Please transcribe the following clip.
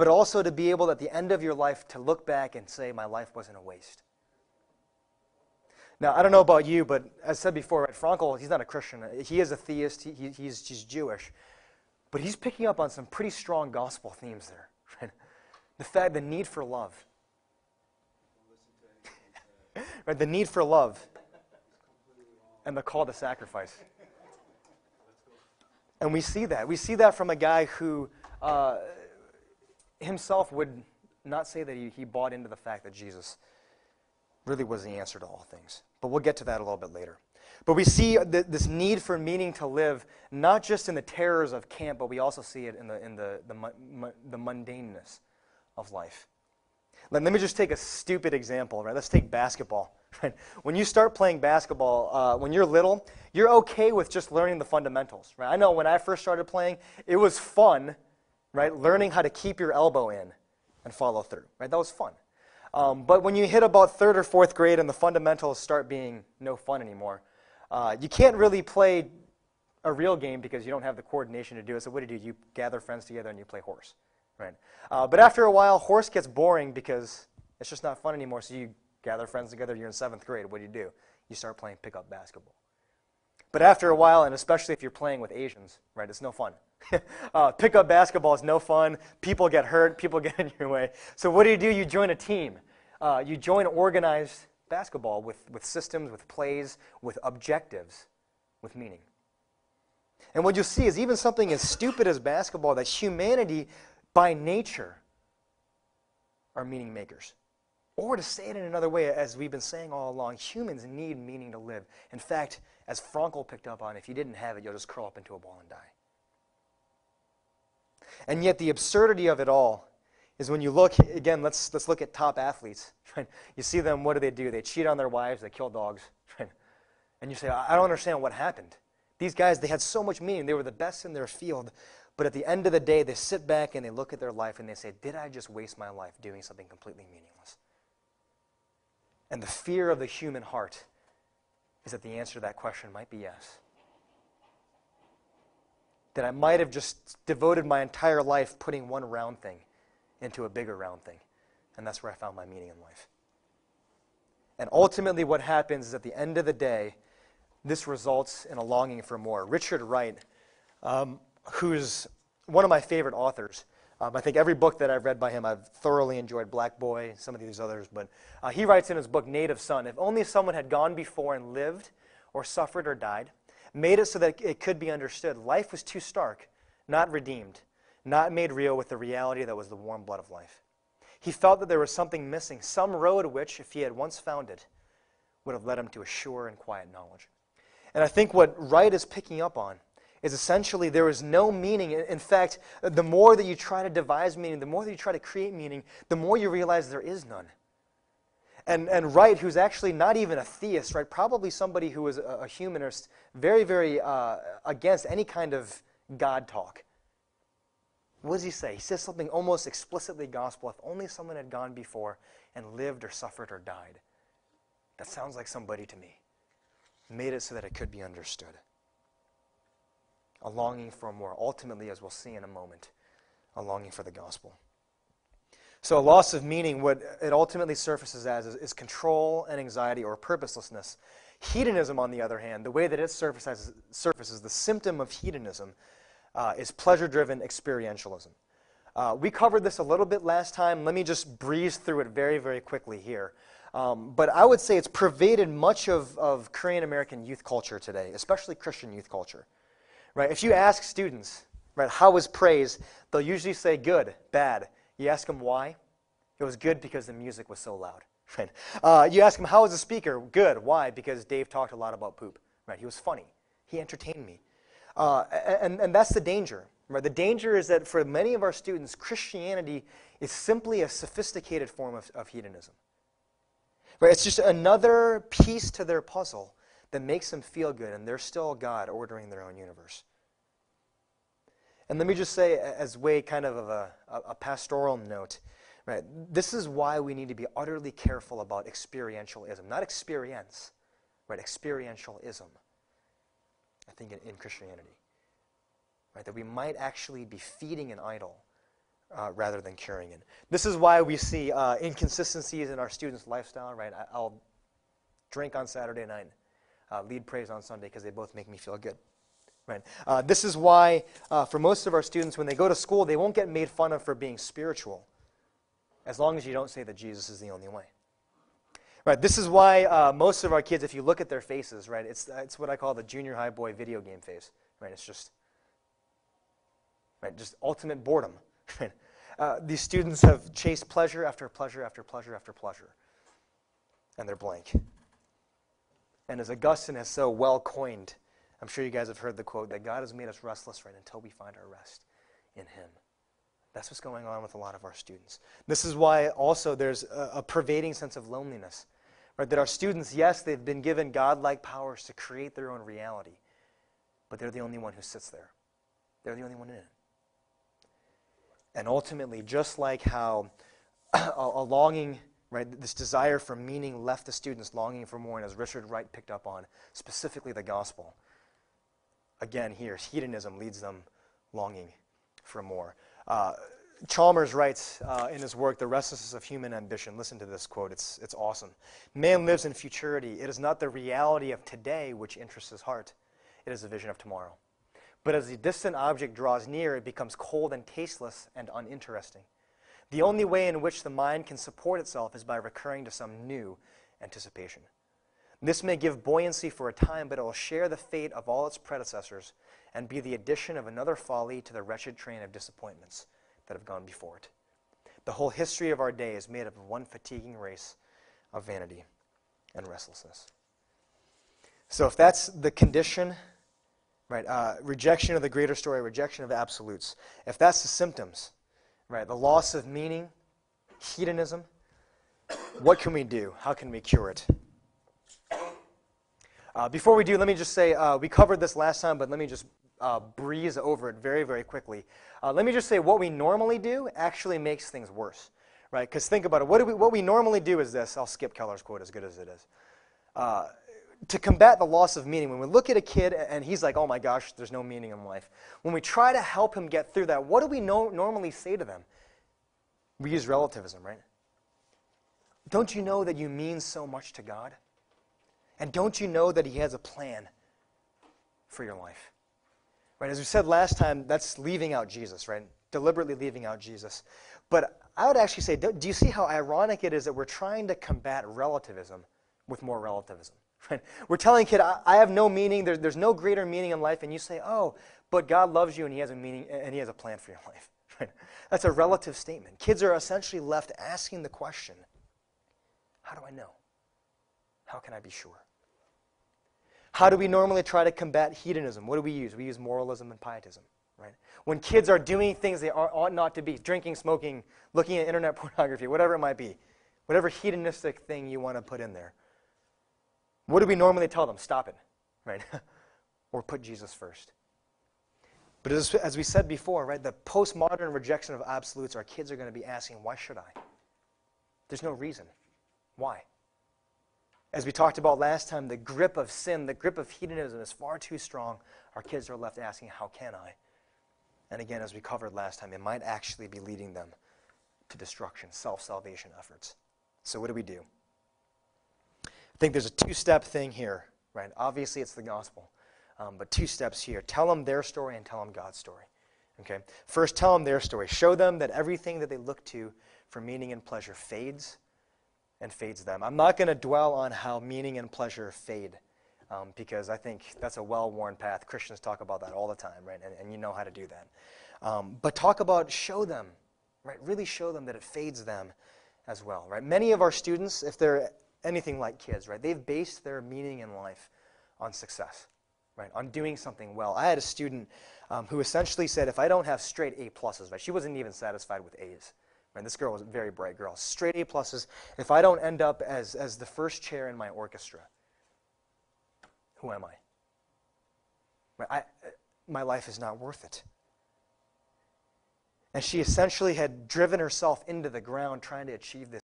but also to be able at the end of your life to look back and say, my life wasn't a waste. Now, I don't know about you, but as said before, right, Frankel, he's not a Christian. He is a theist. He's Jewish. But he's picking up on some pretty strong gospel themes there. Right? The need for love. Right, the need for love. And the call to sacrifice. And we see that. We see that from a guy who himself would not say that he bought into the fact that Jesus really was the answer to all things. But we'll get to that a little bit later. But we see this need for meaning to live, not just in the terrors of camp, but we also see it in the mundaneness of life. Let me just take a stupid example. Right? Let's take basketball. Right? When you start playing basketball, when you're little, you're okay with just learning the fundamentals. Right? I know when I first started playing, it was fun, right? Learning how to keep your elbow in and follow through. Right? That was fun. But when you hit about 3rd or 4th grade and the fundamentals start being no fun anymore, you can't really play a real game because you don't have the coordination to do it. So what do? You gather friends together and you play horse. Right? But after a while, horse gets boring because it's just not fun anymore. So you gather friends together. You're in 7th grade. What do? You start playing pickup basketball. But after a while, and especially if you're playing with Asians, right, it's no fun. Pickup basketball is no fun. People get hurt. People get in your way. So what do? You join a team. You join organized basketball with systems, with plays, with objectives, with meaning. And what you'll see is even something as stupid as basketball, that humanity, by nature, are meaning makers. Or to say it in another way, as we've been saying all along, humans need meaning to live. In fact, as Frankel picked up on, if you didn't have it, you'll just curl up into a ball and die. And yet the absurdity of it all is when you look, again, let's look at top athletes. Right? You see them, what do? They cheat on their wives, they kill dogs. Right? And you say, I don't understand what happened. These guys, they had so much meaning. They were the best in their field. But at the end of the day, they sit back and they look at their life and they say, did I just waste my life doing something completely meaningless? And the fear of the human heart is that the answer to that question might be yes. That I might have just devoted my entire life putting one round thing into a bigger round thing. And that's where I found my meaning in life. And ultimately what happens is at the end of the day, this results in a longing for more. Richard Wright, who's one of my favorite authors, I think every book that I've read by him, I've thoroughly enjoyed. Black Boy, some of these others. But he writes in his book, Native Son, if only someone had gone before and lived or suffered or died, made it so that it could be understood, life was too stark, not redeemed, not made real with the reality that was the warm blood of life. He felt that there was something missing, some road which, if he had once found it, would have led him to a sure and quiet knowledge. And I think what Wright is picking up on is essentially there is no meaning. In fact, the more that you try to devise meaning, the more that you try to create meaning, the more you realize there is none. And Wright, who's actually not even a theist, right, probably somebody who is a humanist, very, very against any kind of God talk. What does he say? He says something almost explicitly gospel. If only someone had gone before and lived or suffered or died. That sounds like somebody to me. Made it so that it could be understood. A longing for more. Ultimately, as we'll see in a moment, a longing for the gospel. So a loss of meaning, what it ultimately surfaces as is control and anxiety or purposelessness. Hedonism, on the other hand, the way that it surfaces the symptom of hedonism, is pleasure-driven experientialism. We covered this a little bit last time. Let me just breeze through it very, very quickly here. But I would say it's pervaded much of Korean American youth culture today, especially Christian youth culture. Right? If you ask students, right, how was praise, they'll usually say good, bad. You ask them why? It was good because the music was so loud. Right? You ask them, how was the speaker? Good. Why? Because Dave talked a lot about poop. Right? He was funny. He entertained me. And that's the danger. Right? The danger is that for many of our students, Christianity is simply a sophisticated form of hedonism. Right? It's just another piece to their puzzle that makes them feel good, and they're still God ordering their own universe. And let me just say, as way kind of a pastoral note, right? This is why we need to be utterly careful about experientialism. Not experience, right? Experientialism, I think, in Christianity. Right? That we might actually be feeding an idol rather than curing it. This is why we see inconsistencies in our students' lifestyle, right? I'll drink on Saturday night, lead praise on Sunday, because they both make me feel good, right? This is why for most of our students, when they go to school, they won't get made fun of for being spiritual, as long as you don't say that Jesus is the only way. Right, this is why most of our kids, if you look at their faces, right, it's what I call the junior high boy video game face, right? It's just ultimate boredom. Right? These students have chased pleasure after pleasure after pleasure after pleasure, and they're blank. And as Augustine has so well coined, I'm sure you guys have heard the quote, that God has made us restless, right, until we find our rest in Him. That's what's going on with a lot of our students. This is why also there's a pervading sense of loneliness. Right? That our students, yes, they've been given God-like powers to create their own reality, but they're the only one who sits there. They're the only one in it. And ultimately, just like how a longing, right, this desire for meaning left the students longing for more, and as Richard Wright picked up on, specifically the gospel, again here, hedonism leads them longing for more. Chalmers writes in his work, The Restlessness of Human Ambition. Listen to this quote. It's awesome. Man lives in futurity. It is not the reality of today which interests his heart. It is a vision of tomorrow. But as the distant object draws near, it becomes cold and tasteless and uninteresting. The only way in which the mind can support itself is by recurring to some new anticipation. This may give buoyancy for a time, but it will share the fate of all its predecessors and be the addition of another folly to the wretched train of disappointments that have gone before it. The whole history of our day is made up of one fatiguing race of vanity and restlessness. So if that's the condition, right, rejection of the greater story, rejection of absolutes, if that's the symptoms, right, the loss of meaning, hedonism, what can we do? How can we cure it? Before we do, let me just say, we covered this last time, but let me just breeze over it very, very quickly. Let me just say what we normally do actually makes things worse, right? Because think about it. What we normally do is this. I'll skip Keller's quote as good as it is. To combat the loss of meaning, when we look at a kid and he's like, oh my gosh, there's no meaning in life. When we try to help him get through that, what do we normally say to them? We use relativism, right? Don't you know that you mean so much to God? And don't you know that He has a plan for your life? Right, as we said last time, that's leaving out Jesus, right? Deliberately leaving out Jesus. But I would actually say, do you see how ironic it is that we're trying to combat relativism with more relativism? Right? We're telling a kid, I have no meaning, there's no greater meaning in life, and you say, oh, but God loves you and He has a meaning and He has a plan for your life. Right? That's a relative statement. Kids are essentially left asking the question, how do I know? How can I be sure? How do we normally try to combat hedonism? What do we use? We use moralism and pietism, right? When kids are doing things they ought not to be, drinking, smoking, looking at internet pornography, whatever it might be, whatever hedonistic thing you want to put in there, what do we normally tell them? Stop it, right? Or put Jesus first. But as we said before, right, the postmodern rejection of absolutes, our kids are going to be asking, why should I? There's no reason. Why? As we talked about last time, the grip of sin, the grip of hedonism is far too strong. Our kids are left asking, how can I? And again, as we covered last time, it might actually be leading them to destruction, self-salvation efforts. So what do we do? I think there's a two-step thing here, right? Obviously, it's the gospel, but two steps here. Tell them their story and tell them God's story. Okay? First, tell them their story. Show them that everything that they look to for meaning and pleasure fades and fades them. I'm not going to dwell on how meaning and pleasure fade because I think that's a well-worn path. Christians talk about that all the time, right? And you know how to do that. But talk about, show them, right? Really show them that it fades them as well, right? Many of our students, if they're anything like kids, right, they've based their meaning in life on success, right? On doing something well. I had a student who essentially said, if I don't have straight A pluses, right? She wasn't even satisfied with A's. Right, this girl was a very bright girl. Straight A pluses. If I don't end up as the first chair in my orchestra, who am I? Right, my life is not worth it. And she essentially had driven herself into the ground trying to achieve this